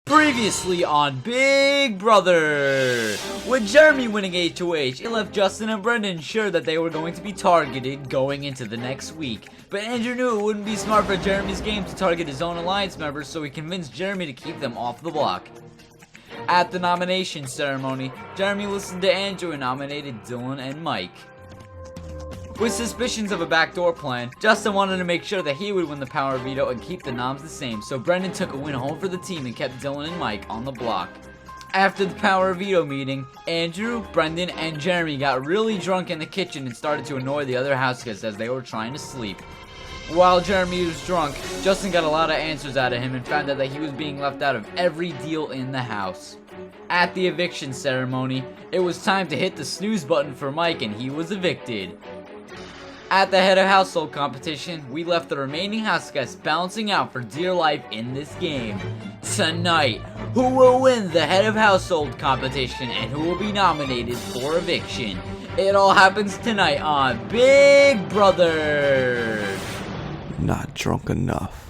Previously on Big Brother! With Jeremy winning HOH, it left Justin and Brendan sure that they were going to be targeted going into the next week. But Andrew knew it wouldn't be smart for Jeremy's game to target his own alliance members, so he convinced Jeremy to keep them off the block. At the nomination ceremony, Jeremy listened to Andrew and nominated Dylan and Mike. With suspicions of a backdoor plan, Justin wanted to make sure that he would win the power veto and keep the noms the same, so Brendan took a win home for the team and kept Dylan and Mike on the block. After the power veto meeting, Andrew, Brendan, and Jeremy got really drunk in the kitchen and started to annoy the other house guests as they were trying to sleep. While Jeremy was drunk, Justin got a lot of answers out of him and found out that he was being left out of every deal in the house. At the eviction ceremony, it was time to hit the snooze button for Mike and he was evicted. At the head of household competition, we left the remaining house guests balancing out for dear life in this game. Tonight, who will win the head of household competition and who will be nominated for eviction? It all happens tonight on Big Brother. Not drunk enough.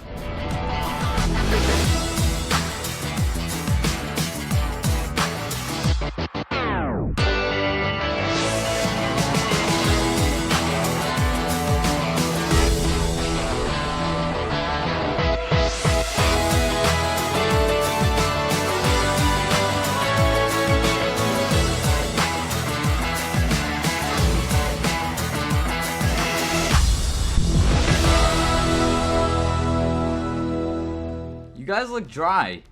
You guys look dry.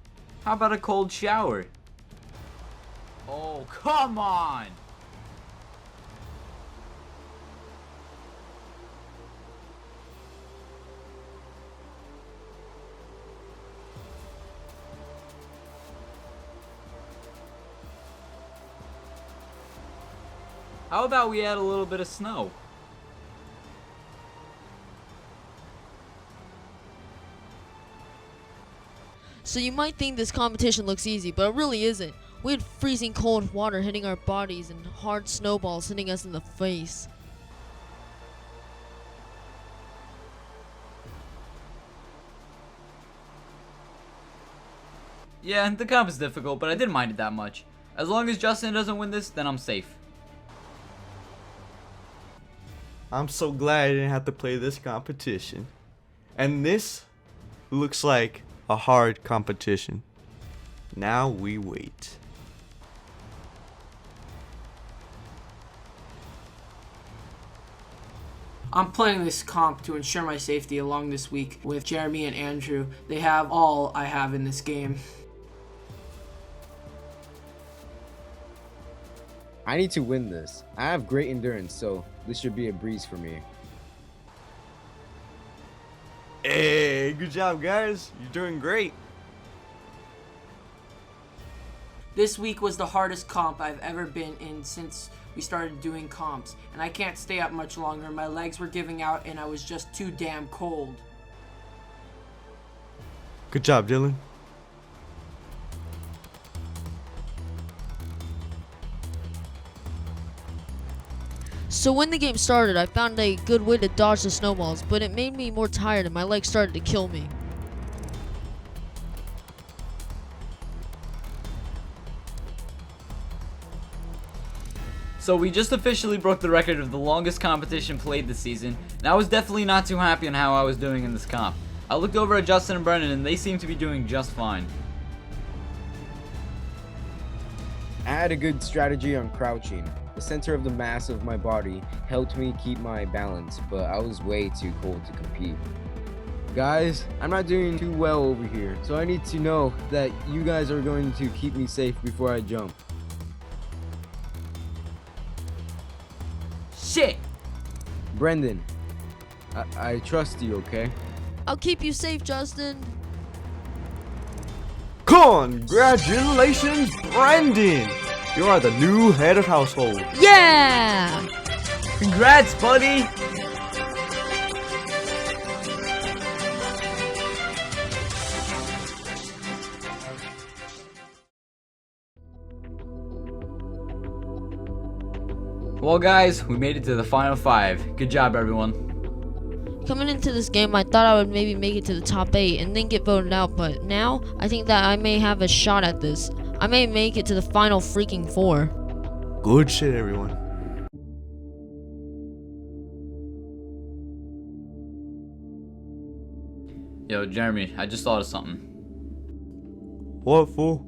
How about a cold shower? Oh, come on! How about we add a little bit of snow? So you might think this competition looks easy, but it really isn't. We had freezing cold water hitting our bodies and hard snowballs hitting us in the face. Yeah, the comp is difficult, but I didn't mind it that much. As long as Justin doesn't win this, then I'm safe. I'm so glad I didn't have to play this competition. And this looks like a hard competition. Now we wait. I'm playing this comp to ensure my safety along this week with Jeremy and Andrew. They have all I have in this game. I need to win this. I have great endurance, so this should be a breeze for me. Hey, good job, guys. You're doing great. This week was the hardest comp I've ever been in since we started doing comps, and I can't stay up much longer. My legs were giving out and I was just too damn cold. Good job, Dylan. So when the game started, I found a good way to dodge the snowballs, but it made me more tired and my legs started to kill me. So we just officially broke the record of the longest competition played this season, and I was definitely not too happy on how I was doing in this comp. I looked over at Justin and Brendan and they seemed to be doing just fine. I had a good strategy on crouching. The center of the mass of my body helped me keep my balance, but I was way too cold to compete. Guys, I'm not doing too well over here, so I need to know that you guys are going to keep me safe before I jump. Shit! Brendan, I trust you, okay? I'll keep you safe, Justin. Congratulations, Brendan! You are the new head of household. Yeah! Congrats, buddy! Well guys, we made it to the final 5. Good job everyone. Coming into this game, I thought I would maybe make it to the top 8 and then get voted out, but now I think that I may have a shot at this. I may make it to the final freaking 4. Good shit, everyone. Yo, Jeremy, I just thought of something. What, fool?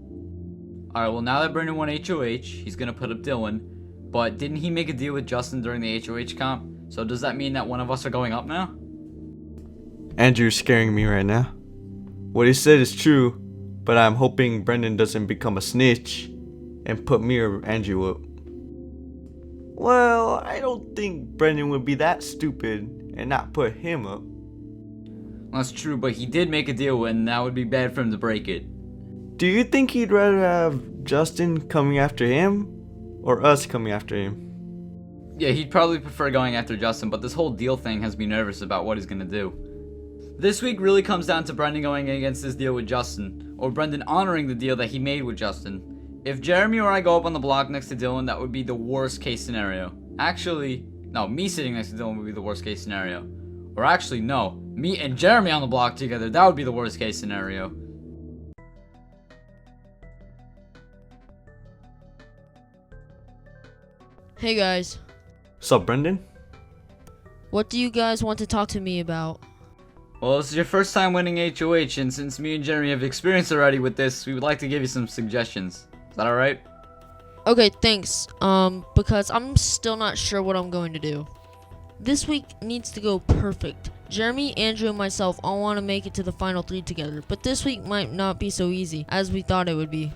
Alright, well, now that Brendan won HOH, he's gonna put up Dylan. But didn't he make a deal with Justin during the HOH comp? So does that mean that one of us are going up now? Andrew's scaring me right now. What he said is true, but I'm hoping Brendan doesn't become a snitch and put me or Andrew up. Well, I don't think Brendan would be that stupid and not put him up. That's true, but he did make a deal and that would be bad for him to break it. Do you think he'd rather have Justin coming after him or us coming after him? Yeah, he'd probably prefer going after Justin, but this whole deal thing has me nervous about what he's gonna do. This week really comes down to Brendan going against his deal with Justin, or Brendan honoring the deal that he made with Justin. If Jeremy or I go up on the block next to Dylan, that would be the worst case scenario. Actually, no, me sitting next to Dylan would be the worst case scenario. Or actually, no, me and Jeremy on the block together, that would be the worst case scenario. Hey guys, Sup, Brendan? what do you guys want to talk to me about? Well, this is your first time winning HOH, and since me and Jeremy have experience already with this, we would like to give you some suggestions. Is that alright? Okay, thanks. Because I'm still not sure what I'm going to do. This week needs to go perfect. Jeremy, Andrew, and myself all want to make it to the final 3 together, but this week might not be so easy as we thought it would be.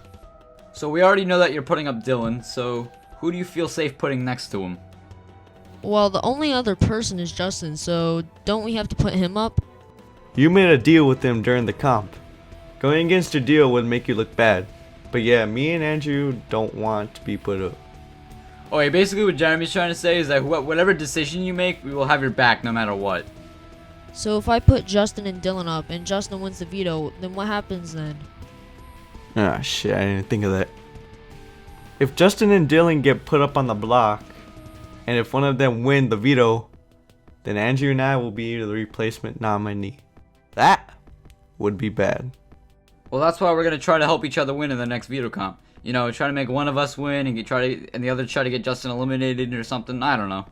So we already know that you're putting up Dylan, so who do you feel safe putting next to him? Well, the only other person is Justin, so don't we have to put him up? You made a deal with him during the comp. Going against your deal would make you look bad. But yeah, me and Andrew don't want to be put up. Okay, basically what Jeremy's trying to say is that whatever decision you make, we will have your back no matter what. So if I put Justin and Dylan up and Justin wins the veto, then what happens then? Ah, shit, I didn't think of that. If Justin and Dylan get put up on the block, and if one of them win the veto, then Andrew and I will be the replacement nominee. That would be bad. Well, that's why we're gonna try to help each other win in the next veto comp. You know, try to make one of us win and the other try to get Justin eliminated or something. I don't know.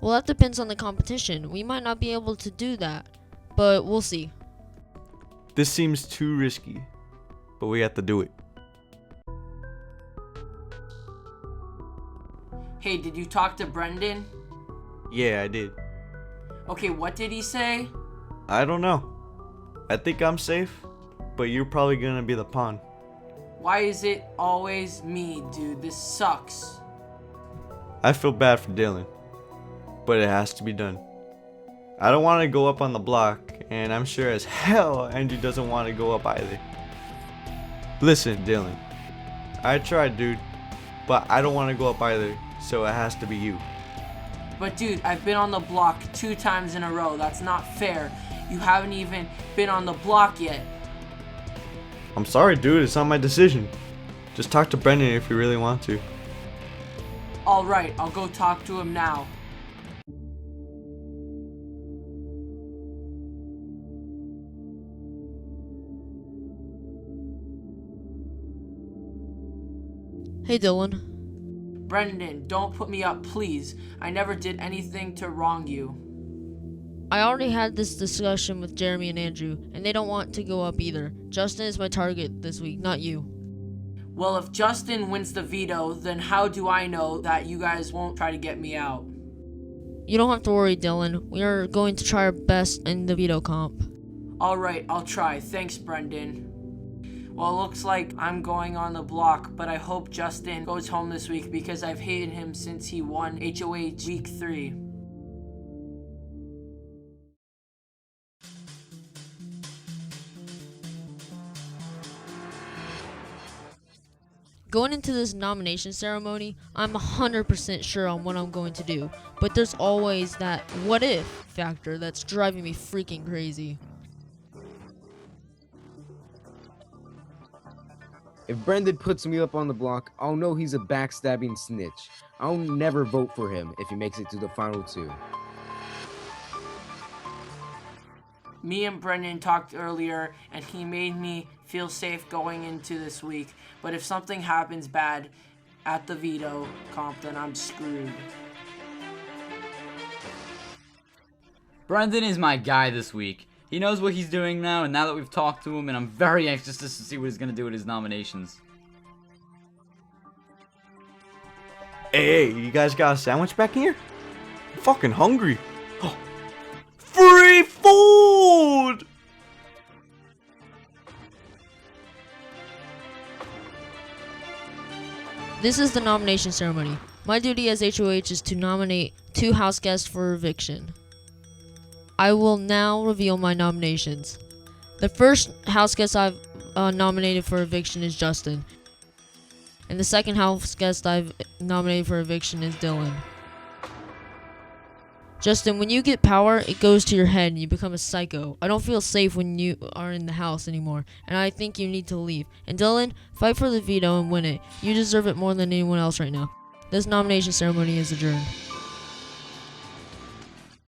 Well, that depends on the competition. We might not be able to do that, but we'll see. This seems too risky, but we have to do it. Hey, did you talk to Brendan? Yeah, I did. Okay, what did he say? I don't know. I think I'm safe, but you're probably gonna be the pawn. Why is it always me, dude? This sucks. I feel bad for Dylan, but it has to be done. I don't want to go up on the block, and I'm sure as hell Andrew doesn't want to go up either. Listen, Dylan, I tried, dude, but I don't want to go up either, so it has to be you. But dude, I've been on the block 2 times in a row. That's not fair. You haven't even been on the block yet. I'm sorry, dude, it's not my decision. Just talk to Brendan if you really want to. Alright, I'll go talk to him now. Hey Dylan. Brendan, don't put me up, please. I never did anything to wrong you. I already had this discussion with Jeremy and Andrew, and they don't want to go up either. Justin is my target this week, not you. Well, if Justin wins the veto, then how do I know that you guys won't try to get me out? You don't have to worry, Dylan. We are going to try our best in the veto comp. Alright, I'll try. Thanks, Brendan. Well, it looks like I'm going on the block, but I hope Justin goes home this week because I've hated him since he won HOH Week 3. Going into this nomination ceremony, I'm 100% sure on what I'm going to do, but there's always that what if factor that's driving me freaking crazy. If Brendan puts me up on the block, I'll know he's a backstabbing snitch. I'll never vote for him if he makes it to the final 2. Me and Brendan talked earlier, and he made me feel safe going into this week. But if something happens bad at the veto comp, then I'm screwed. Brendan is my guy this week. He knows what he's doing now, and now that we've talked to him, and I'm very anxious to see what he's going to do with his nominations. Hey, you guys got a sandwich back here? I'm fucking hungry. Free food! This is the nomination ceremony. My duty as HOH is to nominate 2 house guests for eviction. I will now reveal my nominations. The first house guest I've nominated for eviction is Justin. And the second house guest I've nominated for eviction is Dylan. Justin, when you get power, it goes to your head and you become a psycho. I don't feel safe when you are in the house anymore, and I think you need to leave. And Dylan, fight for the veto and win it. You deserve it more than anyone else right now. This nomination ceremony is adjourned.